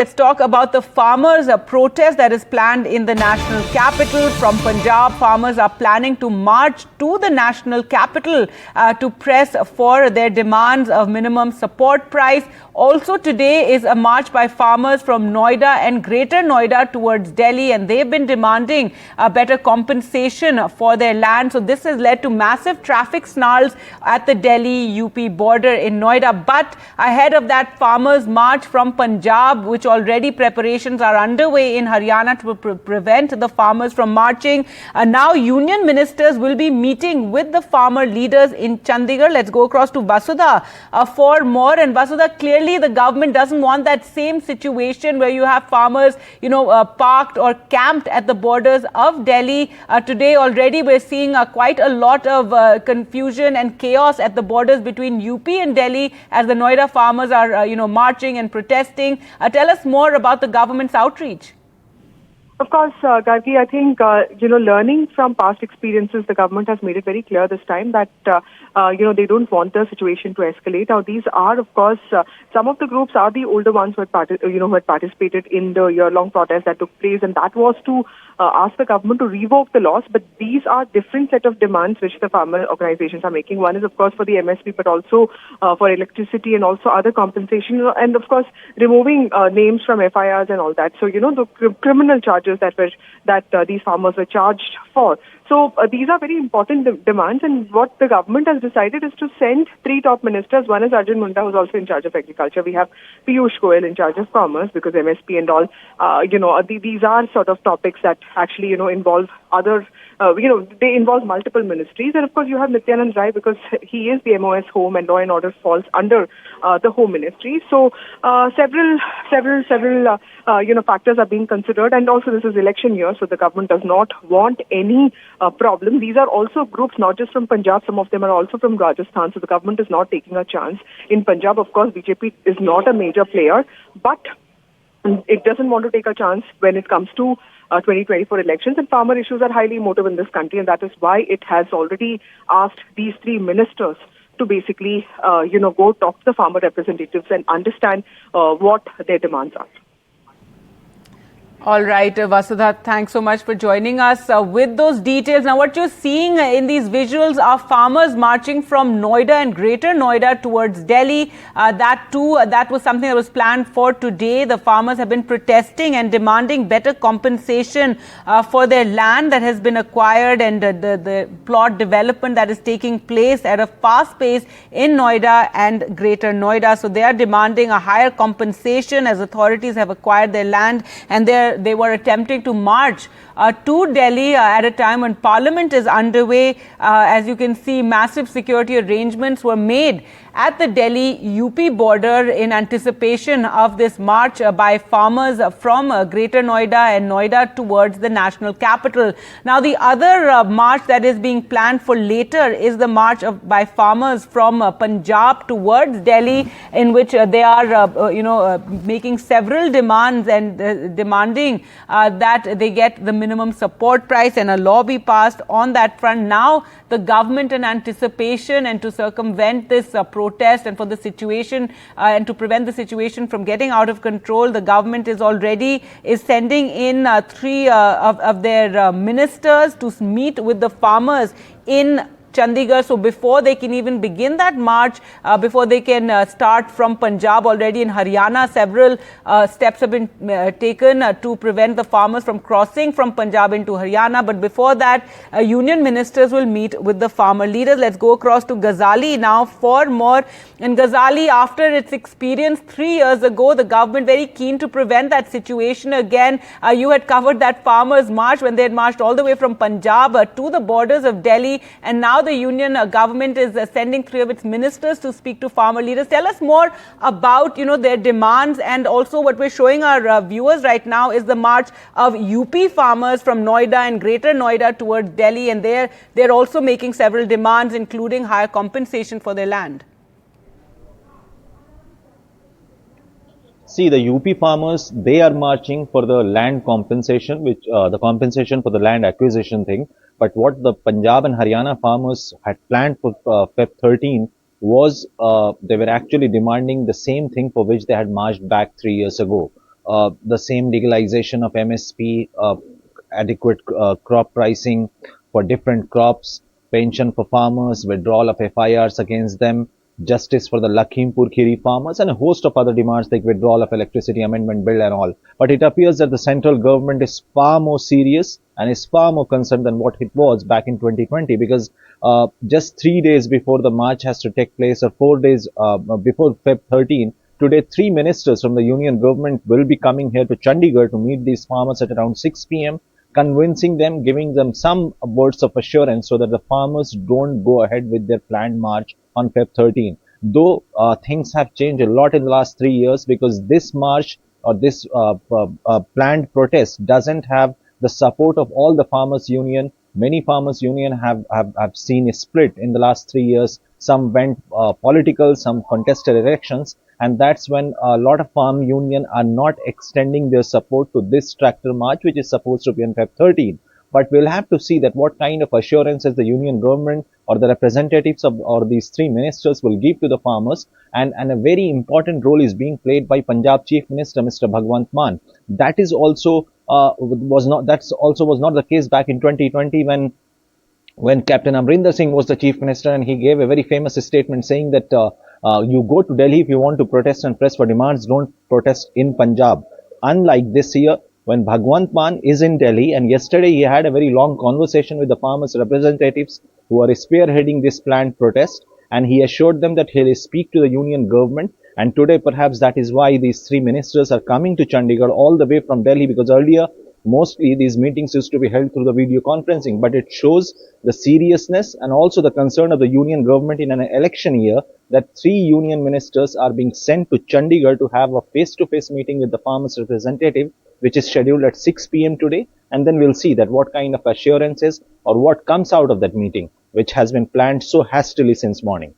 Let's talk about the farmers' protest that is planned in the national capital. From Punjab, farmers are planning to march to the national capital to press for their demands of minimum support price. Also today is a march by farmers from Noida and Greater Noida towards Delhi, and they've been demanding a better compensation for their land. So this has led to massive traffic snarls at the Delhi-UP border in Noida. But ahead of that farmers' march from Punjab, which already preparations are underway in Haryana to prevent the farmers from marching, now union ministers will be meeting with the farmer leaders in Chandigarh. Let's go across to Vasudha for more. And Vasudha, clearly the government doesn't want that same situation where you have farmers, parked or camped at the borders of Delhi. Today already we're seeing quite a lot of confusion and chaos at the borders between UP and Delhi as the Noida farmers are, marching and protesting. Tell us more about the government's outreach. Of course, Gargi, I think, learning from past experiences, the government has made it very clear this time that, they don't want the situation to escalate. Now, these are, of course, some of the groups are the older ones who had participated in the year-long protest that took place, and that was to ask the government to revoke the laws. But these are different set of demands which the farmer organizations are making. One is, of course, for the MSP, but also for electricity and also other compensation, and, of course, removing names from FIRs and all that. So, the criminal charges that these farmers were charged for. So these are very important demands, and what the government has decided is to send three top ministers. One is Arjun Munda, who's also in charge of agriculture. We have Piyush Goyal in charge of commerce, because MSP and all, these are sort of topics that actually, involve other, they involve multiple ministries. And of course, you have Nityanand Rai, because he is the MOS Home, and Law and Order falls under the Home Ministry. So several factors are being considered, and also this is election year, so the government does not want any problem. These are also groups not just from Punjab, some of them are also from Rajasthan, so the government is not taking a chance. In Punjab, of course, BJP is not a major player, but it doesn't want to take a chance when it comes to 2024 elections, and farmer issues are highly emotive in this country, and that is why it has already asked these three ministers to basically, go talk to the farmer representatives and understand what their demands are. All right, Vasudha, thanks so much for joining us with those details. Now, what you're seeing in these visuals are farmers marching from Noida and Greater Noida towards Delhi. That was something that was planned for today. The farmers have been protesting and demanding better compensation for their land that has been acquired, and the plot development that is taking place at a fast pace in Noida and Greater Noida. So they are demanding a higher compensation as authorities have acquired their land, and they were attempting to march to Delhi at a time when Parliament is underway. As you can see, massive security arrangements were made at the Delhi-UP border in anticipation of this march by farmers from Greater Noida and Noida towards the national capital. Now, the other march that is being planned for later is the march by farmers from Punjab towards Delhi, in which they are, making several demands and demanding that they get the minimum support price and a law be passed on that front. Now, the government, in anticipation and to circumvent this protest and for the situation and to prevent the situation from getting out of control, the government is sending in three of their ministers to meet with the farmers in Chandigarh. So before they can even begin that march, before they can start from Punjab, already in Haryana, several steps have been taken to prevent the farmers from crossing from Punjab into Haryana. But before that, union ministers will meet with the farmer leaders. Let's go across to Ghazali now for more. In Ghazali, after its experience 3 years ago, the government very keen to prevent that situation again. You had covered that farmers march when they had marched all the way from Punjab to the borders of Delhi, and now the union government is sending 3 of its ministers to speak to farmer leaders. Tell us more about, their demands, and also what we're showing our viewers right now is the march of UP farmers from Noida and Greater Noida towards Delhi, and they're also making several demands, including higher compensation for their land. See, the UP farmers, they are marching for the land compensation, which the compensation for the land acquisition thing. But what the Punjab and Haryana farmers had planned for Feb 13 was they were actually demanding the same thing for which they had marched back 3 years ago. the same legalization of MSP, adequate crop pricing for different crops, pension for farmers, withdrawal of FIRs against them, justice for the Lakhimpur Kheri farmers, and a host of other demands like withdrawal of electricity amendment bill and all. But it appears that the central government is far more serious and is far more concerned than what it was back in 2020, because just 3 days before the march has to take place, or 4 days before Feb 13, today 3 ministers from the union government will be coming here to Chandigarh to meet these farmers at around 6 p.m., convincing them, giving them some words of assurance so that the farmers don't go ahead with their planned march on Feb 13. Though things have changed a lot in the last 3 years, because this march or this planned protest doesn't have the support of all the farmers union. Many farmers union have seen a split in the last 3 years. Some went political, some contested elections, and that's when a lot of farm union are not extending their support to this tractor march, which is supposed to be on Feb 13. But we'll have to see that what kind of assurances the union government or the representatives of or these 3 ministers will give to the farmers. And a very important role is being played by Punjab Chief Minister Mr. Bhagwant Mann. That is also was not the case back in 2020 when Captain Amrinder Singh was the chief minister, and he gave a very famous statement saying that you go to Delhi if you want to protest and press for demands, don't protest in Punjab. Unlike this year, when Bhagwant Mann is in Delhi, and yesterday he had a very long conversation with the farmers' representatives who are spearheading this planned protest, and he assured them that he will speak to the union government. And today, perhaps that is why these 3 ministers are coming to Chandigarh all the way from Delhi, because earlier mostly these meetings used to be held through the video conferencing. But it shows the seriousness and also the concern of the union government in an election year that 3 union ministers are being sent to Chandigarh to have a face-to-face meeting with the farmers' representative, which is scheduled at 6 p.m. today. And then we'll see that what kind of assurances or what comes out of that meeting, which has been planned so hastily since morning.